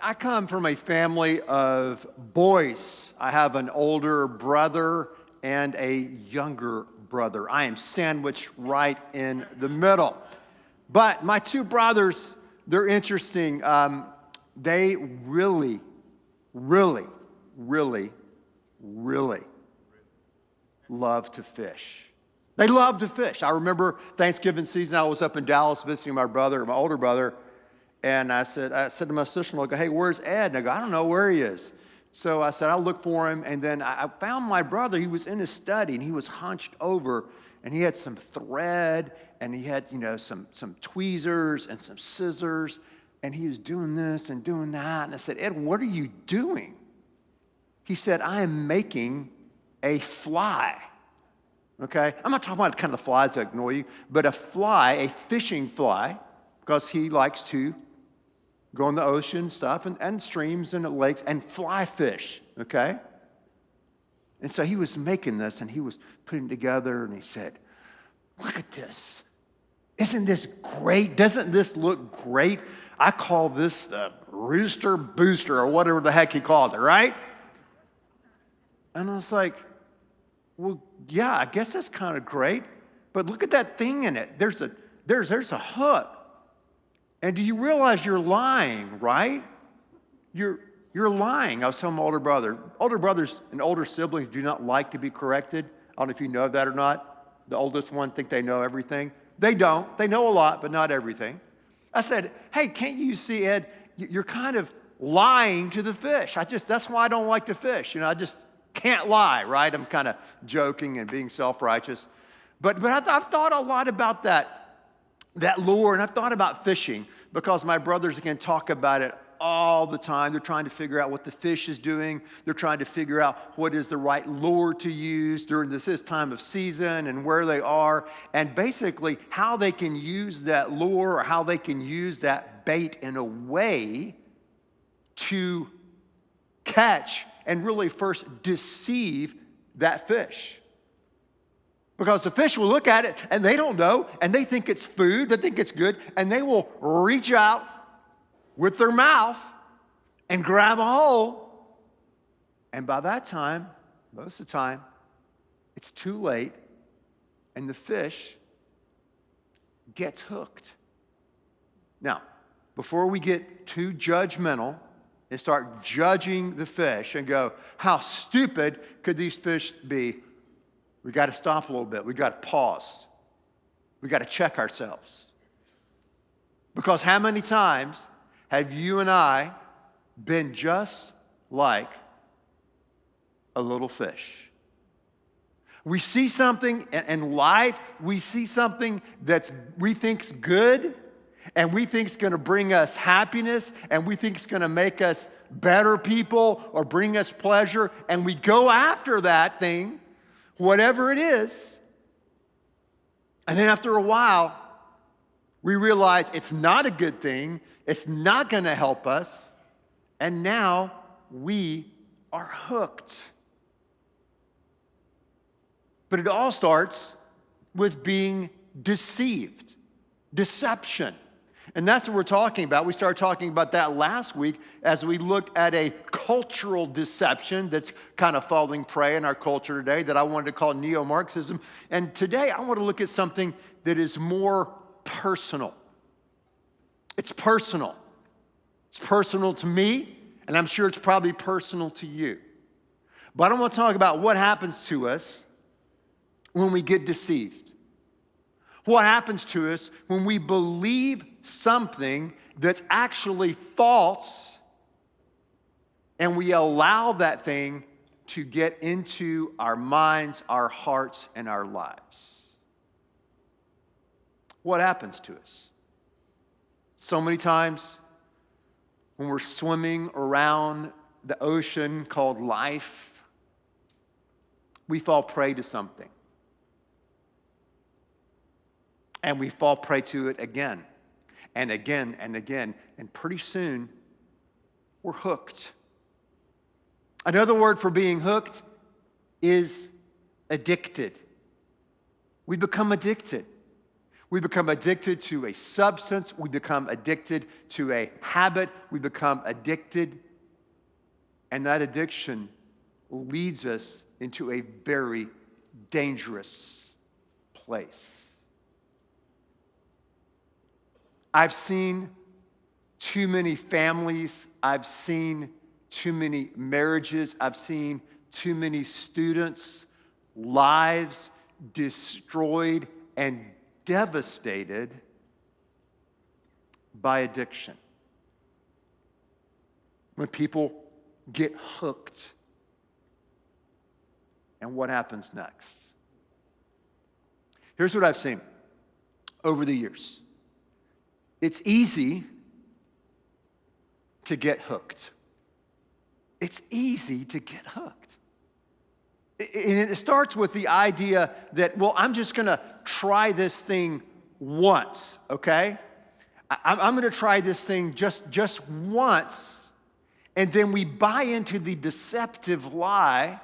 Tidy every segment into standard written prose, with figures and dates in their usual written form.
I come from a family of boys. I have an older brother and a younger brother. I am sandwiched right in the middle. But my two brothers, they're interesting. They really, really, really, really love to fish. They love to fish. I remember Thanksgiving season, I was up in Dallas visiting my brother, my older brother, and I said to my sister-in-law, "Hey, where's Ed?" And I go, "I don't know where he is." So I said, I'll look for him. And then I found my brother. He was in his study, and he was hunched over, and he had some thread, and he had, some tweezers and some scissors, and he was doing this and doing that. And I said, "Ed, what are you doing?" He said, "I am making a fly." Okay? I'm not talking about the kind of flies that annoy you, but a fly, a fishing fly, because he likes to go in the ocean stuff and streams and lakes and fly fish, okay? And so he was making this and he was putting it together and he said, "Look at this. Isn't this great? Doesn't this look great? I call this the Rooster Booster," or whatever the heck he called it, right? And I was like, well, yeah, I guess that's kind of great, but look at that thing in it. There's a hook. And do you realize you're lying, right? You're lying. I was telling my older brother. Older brothers and older siblings do not like to be corrected. I don't know if you know that or not. The oldest one think they know everything. They don't. They know a lot, but not everything. I said, "Hey, can't you see, Ed, you're kind of lying to the fish. That's why I don't like to fish. I just can't lie, right?" I'm kind of joking and being self-righteous. But I've thought a lot about that lure, and I've thought about fishing because my brothers, again, talk about it all the time. They're trying to figure out what the fish is doing. They're trying to figure out what is the right lure to use during this time of season and where they are, and basically how they can use that lure or how they can use that bait in a way to catch and really first deceive that fish. Because the fish will look at it and they don't know, and they think it's food, they think it's good, and they will reach out with their mouth and grab a hold. And by that time, most of the time, it's too late, and the fish gets hooked. Now, before we get too judgmental and start judging the fish and go, how stupid could these fish be? We got to stop a little bit. We got to pause. We got to check ourselves. Because how many times have you and I been just like a little fish? We see something in life, we see something we think's good, and we think it's going to bring us happiness, and we think it's going to make us better people or bring us pleasure, and we go after that thing, whatever it is, and then after a while, we realize it's not a good thing, it's not going to help us, and now we are hooked. But it all starts with being deceived, deception. And that's what we're talking about. We started talking about that last week as we looked at a cultural deception that's kind of falling prey in our culture today that I wanted to call neo-Marxism. And today I want to look at something that is more personal. It's personal. It's personal to me, and I'm sure it's probably personal to you. But I want to talk about what happens to us when we get deceived. What happens to us when we believe something that's actually false and we allow that thing to get into our minds, our hearts, and our lives? What happens to us? So many times when we're swimming around the ocean called life, we fall prey to something. And we fall prey to it again and again and again. And pretty soon, we're hooked. Another word for being hooked is addicted. We become addicted. We become addicted to a substance. We become addicted to a habit. We become addicted. And that addiction leads us into a very dangerous place. I've seen too many families. I've seen too many marriages. I've seen too many students' lives destroyed and devastated by addiction. When people get hooked, and what happens next? Here's what I've seen over the years. It's easy to get hooked. It's easy to get hooked. And it starts with the idea that, well, I'm just going to try this thing once, okay? I'm going to try this thing just once. And then we buy into the deceptive lie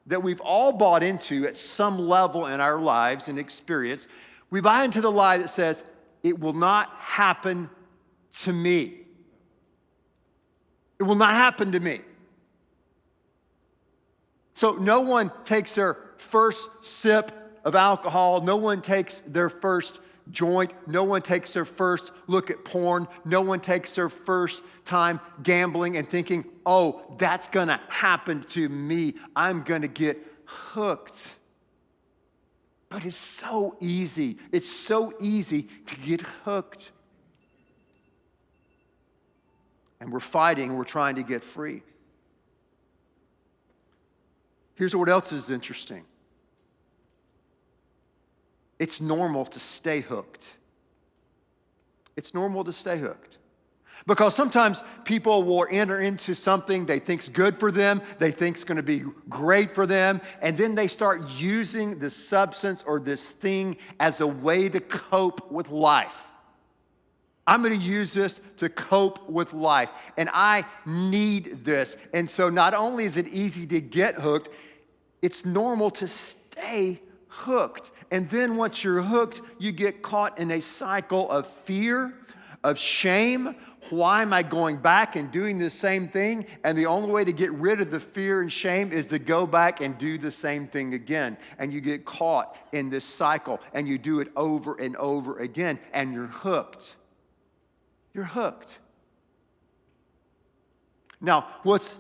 that we've all bought into at some level in our lives and experience. We buy into the lie that says, it will not happen to me. It will not happen to me. So no one takes their first sip of alcohol. No one takes their first joint. No one takes their first look at porn. No one takes their first time gambling and thinking, oh, that's going to happen to me. I'm going to get hooked. But it's so easy. It's so easy to get hooked. And we're fighting. We're trying to get free. Here's what else is interesting. It's normal to stay hooked. It's normal to stay hooked. Because sometimes people will enter into something they think's good for them, they think's going to be great for them, and then they start using this substance or this thing as a way to cope with life. I'm going to use this to cope with life, and I need this. And so not only is it easy to get hooked, it's normal to stay hooked. And then once you're hooked, you get caught in a cycle of fear, of shame. Why am I going back and doing the same thing? And the only way to get rid of the fear and shame is to go back and do the same thing again. And you get caught in this cycle, and you do it over and over again, and you're hooked. You're hooked. Now, what's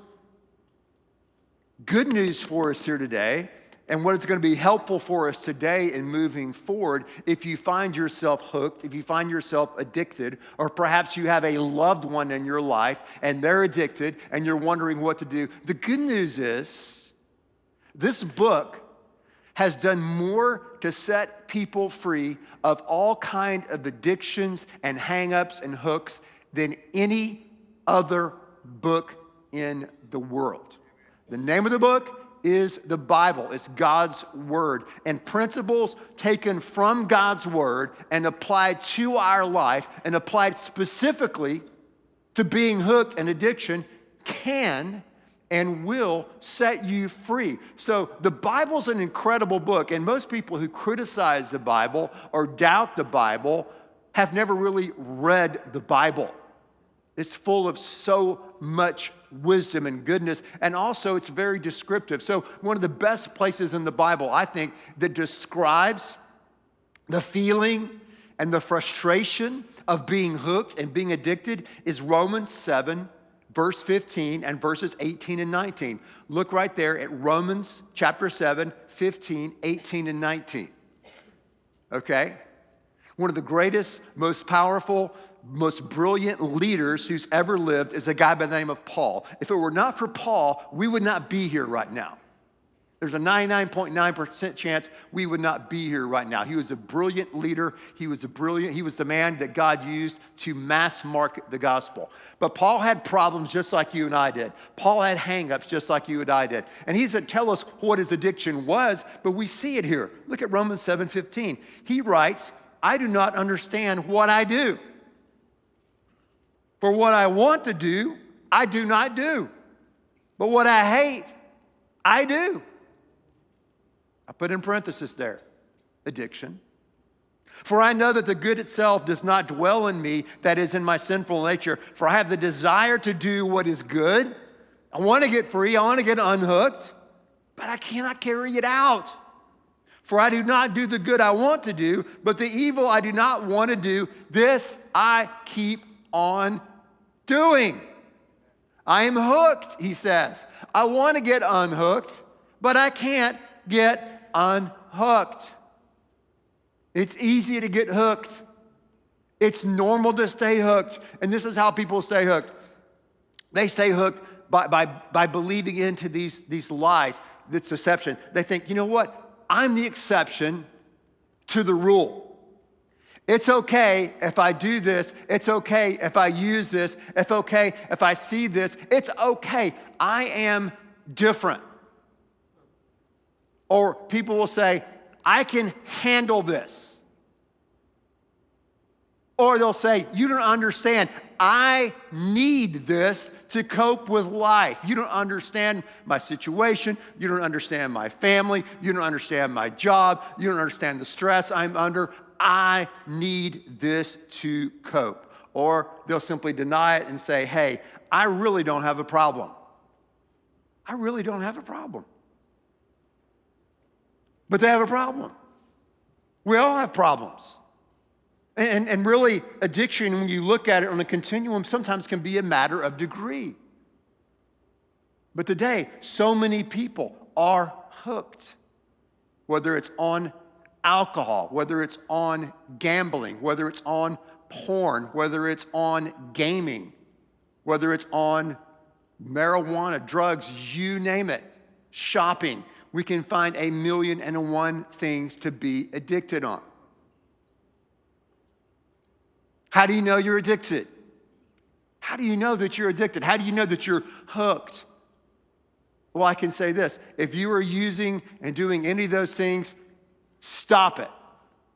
good news for us here today, and what is going to be helpful for us today in moving forward, if you find yourself hooked, if you find yourself addicted, or perhaps you have a loved one in your life and they're addicted and you're wondering what to do, the good news is this book has done more to set people free of all kind of addictions and hang-ups and hooks than any other book in the world. The name of the book is the Bible. It's God's Word. And principles taken from God's Word and applied to our life and applied specifically to being hooked and addiction can and will set you free. So the Bible's an incredible book, and most people who criticize the Bible or doubt the Bible have never really read the Bible. It's full of so much wisdom and goodness, and also it's very descriptive. So one of the best places in the Bible, I think, that describes the feeling and the frustration of being hooked and being addicted is Romans 7, verse 15 and verses 18 and 19. Look right there at Romans chapter 7, 15, 18, and 19. Okay? One of the greatest, most powerful, most brilliant leaders who's ever lived is a guy by the name of Paul. If it were not for Paul, we would not be here right now. There's a 99.9% chance we would not be here right now. He was a brilliant leader. He was the man that God used to mass market the gospel. But Paul had problems just like you and I did. Paul had hang-ups just like you and I did. And he doesn't tell us what his addiction was, but we see it here. Look at Romans 7:15. He writes, I do not understand what I do. For what I want to do, I do not do. But what I hate, I do. I put in parenthesis there, addiction. For I know that the good itself does not dwell in me, that is in my sinful nature. For I have the desire to do what is good. I want to get free. I want to get unhooked, but I cannot carry it out. For I do not do the good I want to do, but the evil I do not want to do, this I keep on doing. I am hooked, he says. I want to get unhooked, but I can't get unhooked. It's easy to get hooked. It's normal to stay hooked. And this is how people stay hooked. They stay hooked by believing into these lies, this deception. They think, you know what? I'm the exception to the rule. It's okay if I do this. It's okay if I use this. It's okay if I see this. It's okay. I am different. Or people will say, I can handle this. Or they'll say, you don't understand. I need this to cope with life. You don't understand my situation. You don't understand my family. You don't understand my job. You don't understand the stress I'm under. I need this to cope. Or they'll simply deny it and say, hey, I really don't have a problem. I really don't have a problem. But they have a problem. We all have problems. And really, addiction, when you look at it on a continuum, sometimes can be a matter of degree. But today, so many people are hooked, whether it's on alcohol, whether it's on gambling, whether it's on porn, whether it's on gaming, whether it's on marijuana, drugs, you name it, shopping. We can find 1,000,001 things to be addicted on. How do you know you're addicted? How do you know that you're addicted? How do you know that you're hooked? Well, I can say this. If you are using and doing any of those things, stop it.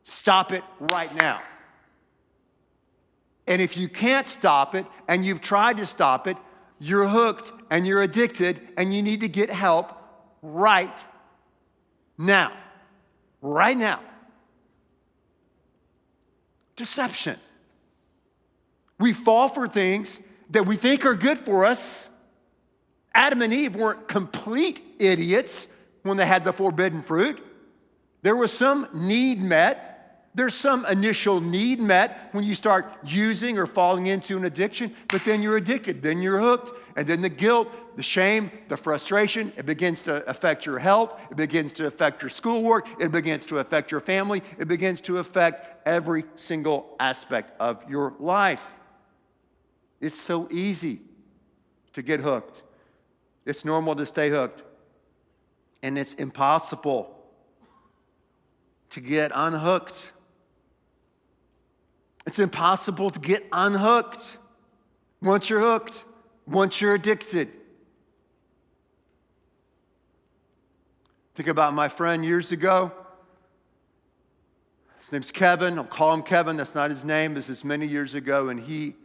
Stop it right now. And if you can't stop it and you've tried to stop it, you're hooked and you're addicted and you need to get help right now. Right now. Deception. We fall for things that we think are good for us. Adam and Eve weren't complete idiots when they had the forbidden fruit. There was some need met. There's some initial need met when you start using or falling into an addiction, but then you're addicted, then you're hooked, and then the guilt, the shame, the frustration, it begins to affect your health, it begins to affect your schoolwork, it begins to affect your family, it begins to affect every single aspect of your life. It's so easy to get hooked. It's normal to stay hooked. And it's impossible to get unhooked. It's impossible to get unhooked. Once you're hooked, once you're addicted. Think about my friend years ago. His name's Kevin. I'll call him Kevin. That's not his name. This is many years ago, and he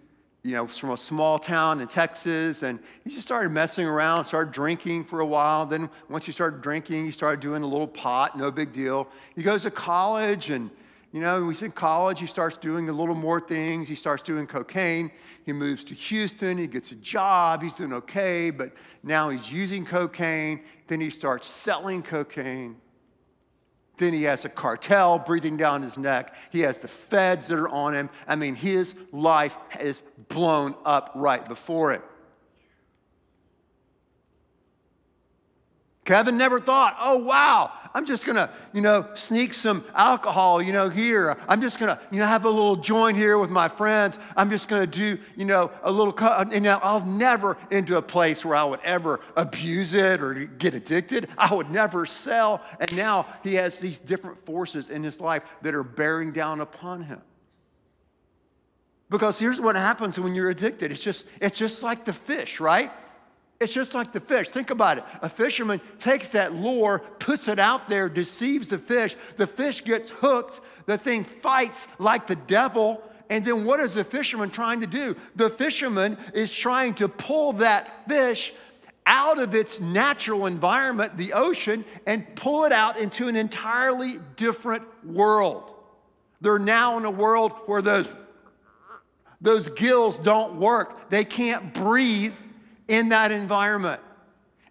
was from a small town in Texas, and he just started messing around, started drinking for a while. Then once he started drinking, he started doing a little pot, no big deal. He goes to college, and when he's in college, he starts doing a little more things. He starts doing cocaine. He moves to Houston. He gets a job. He's doing okay, but now he's using cocaine. Then he starts selling cocaine. Then he has a cartel breathing down his neck. He has the feds that are on him. I mean, his life is blown up right before it. Kevin never thought, oh, wow, I'm just going to, sneak some alcohol, here. I'm just going to, have a little joint here with my friends. I'm just going to do, a little, I'll never into a place where I would ever abuse it or get addicted. I would never sell. And now he has these different forces in his life that are bearing down upon him. Because here's what happens when you're addicted. It's just like the fish, right? It's just like the fish. Think about it. A fisherman takes that lure, puts it out there, deceives the fish. The fish gets hooked. The thing fights like the devil. And then what is the fisherman trying to do? The fisherman is trying to pull that fish out of its natural environment, the ocean, and pull it out into an entirely different world. They're now in a world where those gills don't work. They can't breathe in that environment.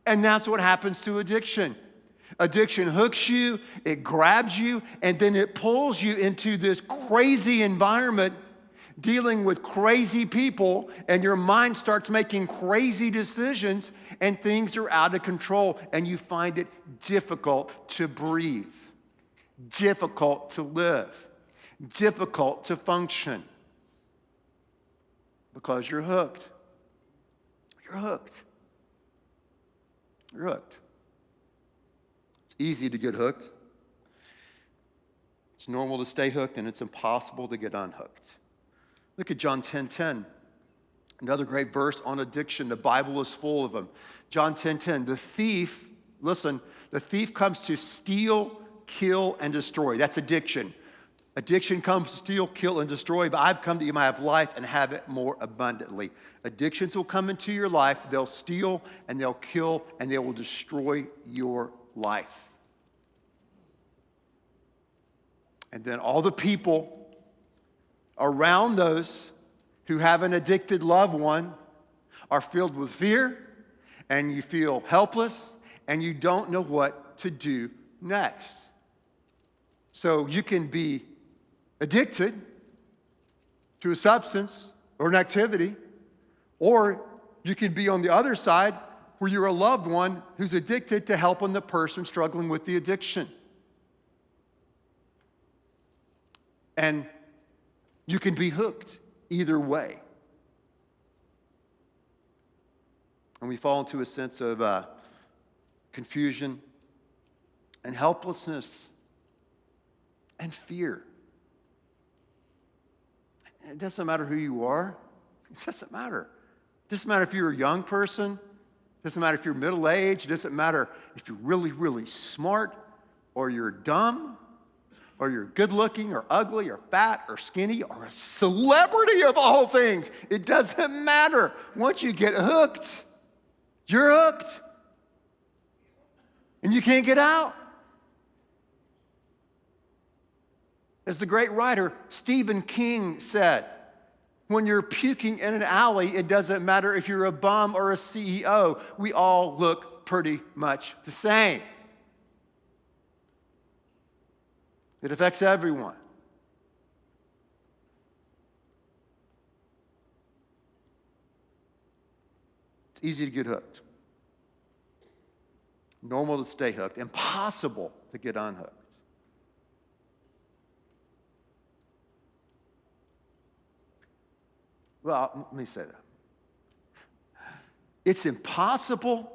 And that's what happens to addiction. Addiction hooks you, it grabs you, and then it pulls you into this crazy environment dealing with crazy people, and your mind starts making crazy decisions, and things are out of control, and you find it difficult to breathe, difficult to live, difficult to function because you're hooked. You're hooked. You're hooked. It's easy to get hooked. It's normal to stay hooked, and it's impossible to get unhooked. Look at John 10:10, another great verse on addiction. The Bible is full of them. John 10:10, the thief, listen, the thief comes to steal, kill, and destroy. That's addiction. Addiction comes to steal, kill, and destroy, but I've come that you might have life and have it more abundantly. Addictions will come into your life. They'll steal, and they'll kill, and they will destroy your life. And then all the people around those who have an addicted loved one are filled with fear, and you feel helpless, and you don't know what to do next. So you can be addicted to a substance or an activity, or you can be on the other side where you're a loved one who's addicted to helping the person struggling with the addiction. And you can be hooked either way. And we fall into a sense of confusion and helplessness and fear. It doesn't matter who you are. It doesn't matter. It doesn't matter if you're a young person. It doesn't matter if you're middle-aged. It doesn't matter if you're really, really smart or you're dumb or you're good-looking or ugly or fat or skinny or a celebrity of all things. It doesn't matter. Once you get hooked, you're hooked. And you can't get out. As the great writer Stephen King said, when you're puking in an alley, it doesn't matter if you're a bum or a CEO. We all look pretty much the same. It affects everyone. It's easy to get hooked. Normal to stay hooked. Impossible to get unhooked. Well, let me say that. It's impossible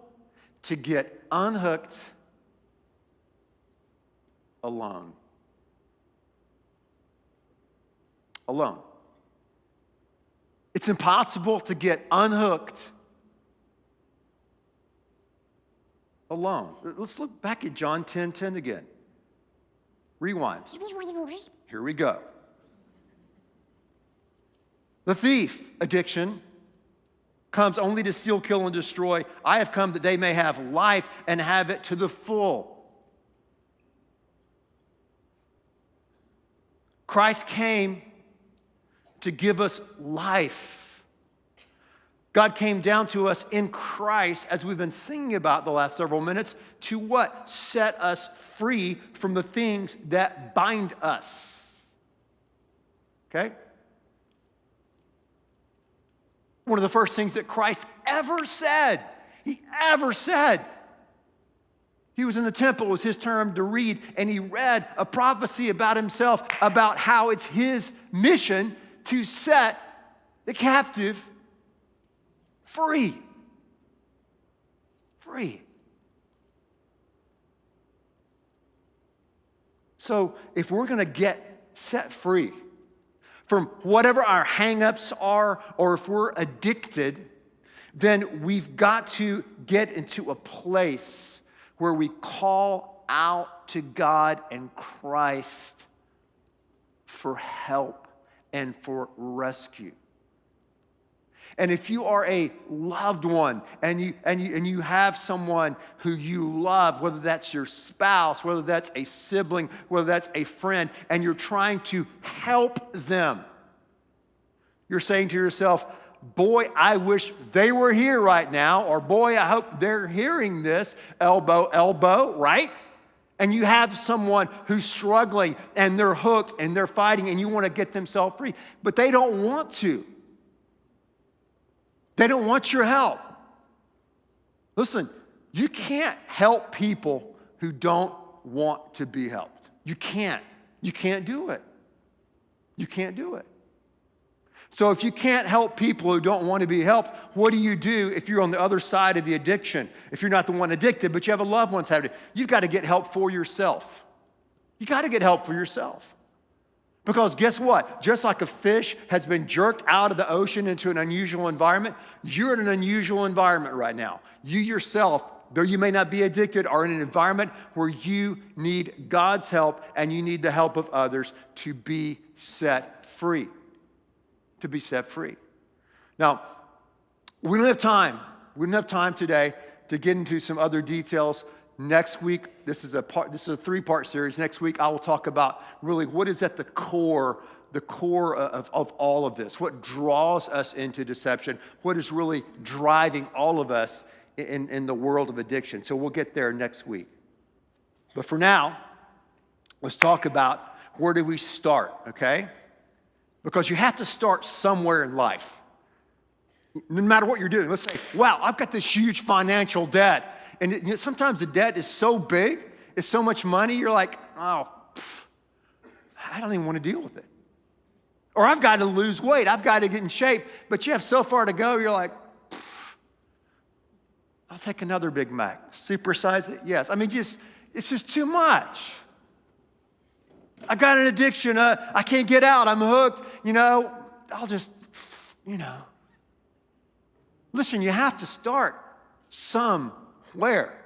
to get unhooked alone. Alone. It's impossible to get unhooked alone. Let's look back at John 10:10 again. Rewind. Here we go. The thief, addiction, comes only to steal, kill, and destroy. I have come that they may have life and have it to the full. Christ came to give us life. God came down to us in Christ, as we've been singing about the last several minutes, to what? Set us free from the things that bind us. Okay? One of the first things that Christ ever said, he was in the temple, it was his turn to read, and he read a prophecy about himself, about how it's his mission to set the captive free. Free. So if we're going to get set free from whatever our hang-ups are, or if we're addicted, then we've got to get into a place where we call out to God and Christ for help and for rescue. And if you are a loved one and you have someone who you love, whether that's your spouse, whether that's a sibling, whether that's a friend, and you're trying to help them, you're saying to yourself, boy, I wish they were here right now, or boy, I hope they're hearing this, elbow, right? And you have someone who's struggling and they're hooked and they're fighting and you want to get themselves free, but they don't want to. They don't want your help. Listen, you can't help people who don't want to be helped. You can't. You can't do it. You can't do it. So if you can't help people who don't want to be helped, what do you do if you're on the other side of the addiction? If you're not the one addicted, but you have a loved one having it, you've got to get help for yourself. You got to get help for yourself. Because guess what? Just like a fish has been jerked out of the ocean into an unusual environment, you're in an unusual environment right now. You yourself, though you may not be addicted, are in an environment where you need God's help and you need the help of others to be set free. To be set free. Now, we don't have time. We don't have time today to get into some other details. Next week, this is a 3-part series. Next week, I will talk about really what is at the core of all of this. What draws us into deception? What is really driving all of us in the world of addiction? So we'll get there next week. But for now, let's talk about where do we start, okay? Because you have to start somewhere in life. No matter what you're doing, let's say, wow, I've got this huge financial debt. And sometimes the debt is so big, it's so much money, you're like, oh, I don't even want to deal with it. Or I've got to lose weight, I've got to get in shape, but you have so far to go, you're like, I'll take another Big Mac. Supersize it? Yes. I mean, it's just too much. I got an addiction, I can't get out, I'm hooked, I'll just, Listen, you have to start somewhere.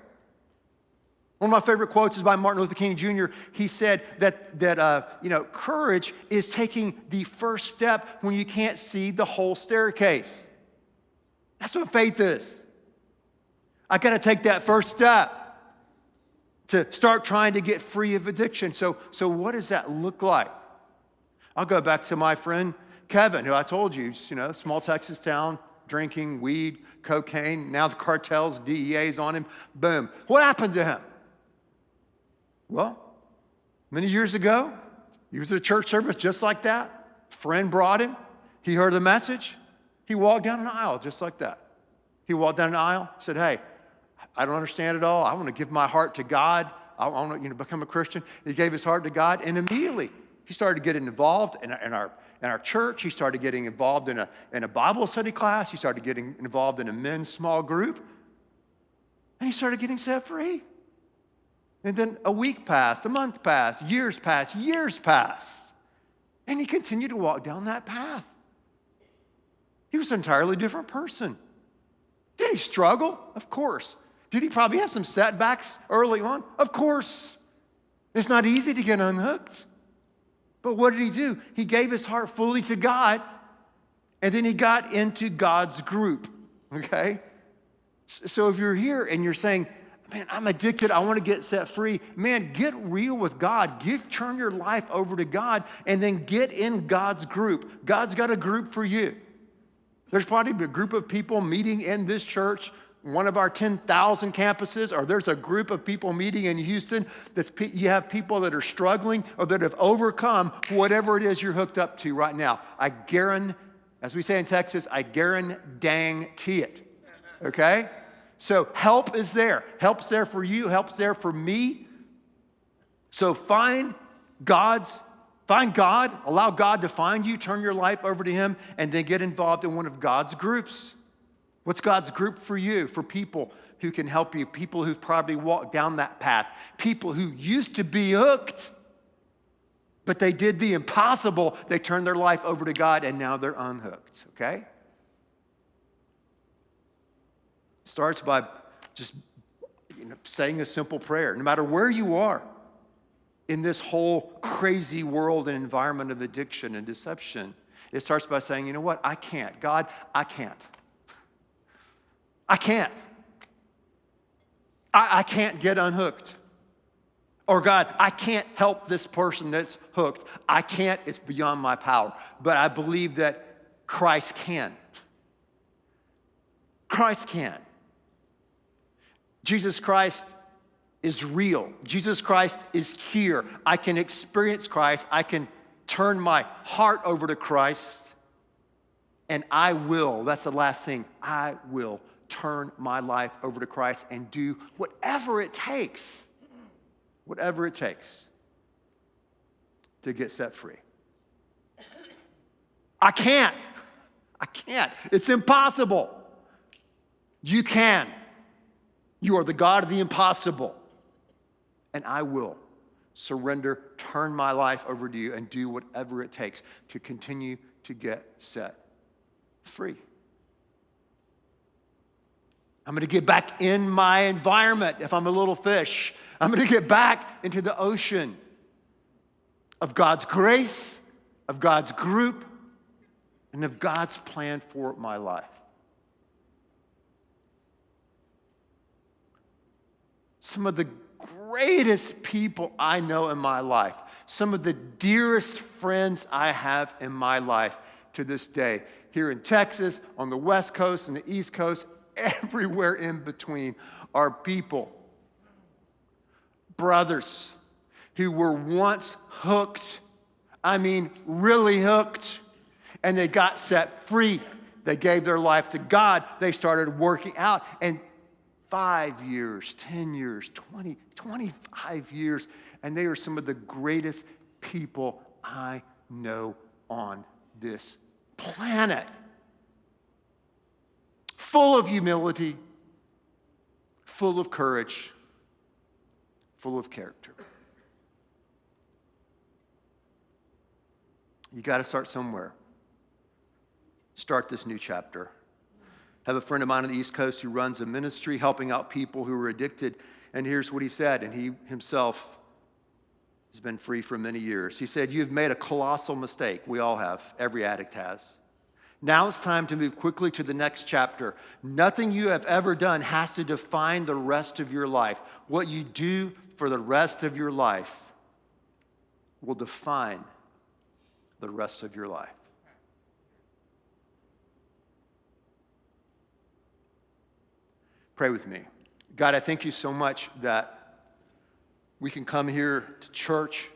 One of my favorite quotes is by Martin Luther King Jr. He said that courage is taking the first step when you can't see the whole staircase. That's what faith is. I got to take that first step to start trying to get free of addiction. So what does that look like? I'll go back to my friend Kevin, who I told you, small Texas town, drinking weed, cocaine. Now the cartels, DEA's on him. Boom. What happened to him? Well, many years ago, he was at a church service just like that. Friend brought him. He heard the message. He walked down an aisle just like that. He walked down an aisle, said, hey, I don't understand it all. I want to give my heart to God. I want to become a Christian. He gave his heart to God, and immediately he started getting involved in our church. He started getting involved in a Bible study class. He started getting involved in a men's small group, and he started getting set free. And then a week passed, a month passed, years passed, and he continued to walk down that path. He was an entirely different person. Did he struggle? Of course. Did he probably have some setbacks early on? Of course. It's not easy to get unhooked. But what did he do? He gave his heart fully to God, and then he got into God's group, okay? So if you're here and you're saying, man, I'm addicted, I want to get set free, man, get real with God. Turn your life over to God, and then get in God's group. God's got a group for you. There's probably a group of people meeting in this church, one of our 10,000 campuses, or there's a group of people meeting in Houston. You have people that are struggling or that have overcome whatever it is you're hooked up to right now. I guarantee, as we say in Texas, I guarantee it, okay? So help is there. Help's there for you. Help's there for me. So find God, allow God to find you, turn your life over to Him, and then get involved in one of God's groups. What's God's group for you? For people who can help you, people who've probably walked down that path, people who used to be hooked, but they did the impossible. They turned their life over to God, and now they're unhooked, okay? Starts by just saying a simple prayer. No matter where you are in this whole crazy world and environment of addiction and deception, It starts by saying, you know what? I can't. God, I can't. I can't. I can't get unhooked. Or God, I can't help this person that's hooked. I can't. It's beyond my power. But I believe that Christ can. Christ can. Jesus Christ is real. Jesus Christ is here. I can experience Christ. I can turn my heart over to Christ. And I will, that's the last thing, I will turn my life over to Christ and do whatever it takes to get set free. I can't. It's impossible. You can. You are the God of the impossible. And I will surrender, turn my life over to you, and do whatever it takes to continue to get set free. I'm going to get back in my environment if I'm a little fish. I'm going to get back into the ocean of God's grace, of God's group, and of God's plan for my life. Some of the greatest people I know in my life, some of the dearest friends I have in my life to this day, here in Texas, on the West Coast and the East Coast, everywhere in between, are people, brothers, who were once hooked. I mean, really hooked. And they got set free. They gave their life to God. They started working out. And 5 years, 10 years, 20, 25 years, and they are some of the greatest people I know on this planet. Full of humility, full of courage, full of character. You got to start somewhere. Start this new chapter. I have a friend of mine on the East Coast who runs a ministry helping out people who are addicted. And here's what he said, and he himself has been free for many years. He said, "You've made a colossal mistake." We all have. Every addict has. "Now it's time to move quickly to the next chapter. Nothing you have ever done has to define the rest of your life. What you do for the rest of your life will define the rest of your life." Pray with me. God, I thank you so much that we can come here to church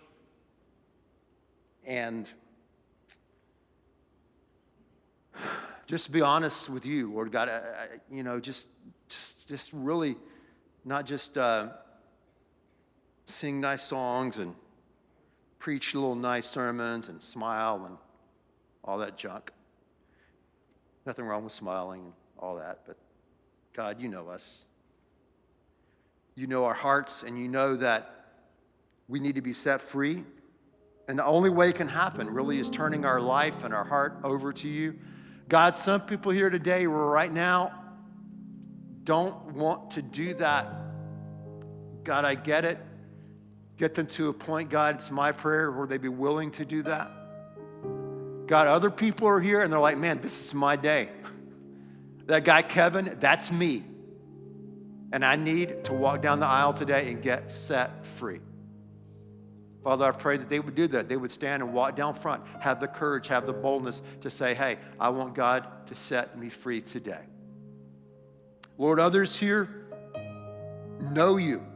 and just be honest with you, Lord God. Just really not just sing nice songs and preach little nice sermons and smile and all that junk. Nothing wrong with smiling and all that, but God, you know us. You know our hearts, and you know that we need to be set free. And the only way it can happen really is turning our life and our heart over to you. God, some people here today right now don't want to do that. God, I get it. Get them to a point, God, it's my prayer, where they be willing to do that. God, other people are here and they're like, man, this is my day. That guy, Kevin, that's me. And I need to walk down the aisle today and get set free. Father, I pray that they would do that. They would stand and walk down front, have the courage, have the boldness to say, hey, I want God to set me free today. Lord, others here know you.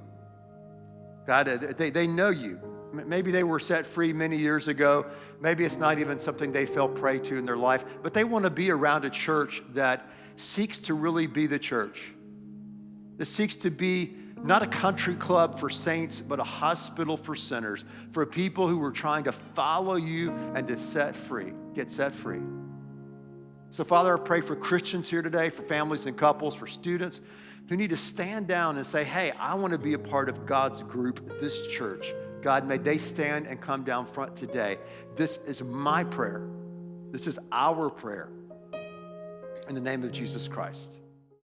God, they know you. Maybe they were set free many years ago. Maybe it's not even something they fell prey to in their life, but they want to be around a church that seeks to really be the church. That seeks to be not a country club for saints, but a hospital for sinners, for people who are trying to follow you and to get set free. So, Father, I pray for Christians here today, for families and couples, for students who need to stand down and say, hey, I want to be a part of God's group, this church. God, may they stand and come down front today. This is my prayer. This is our prayer. In the name of Jesus Christ.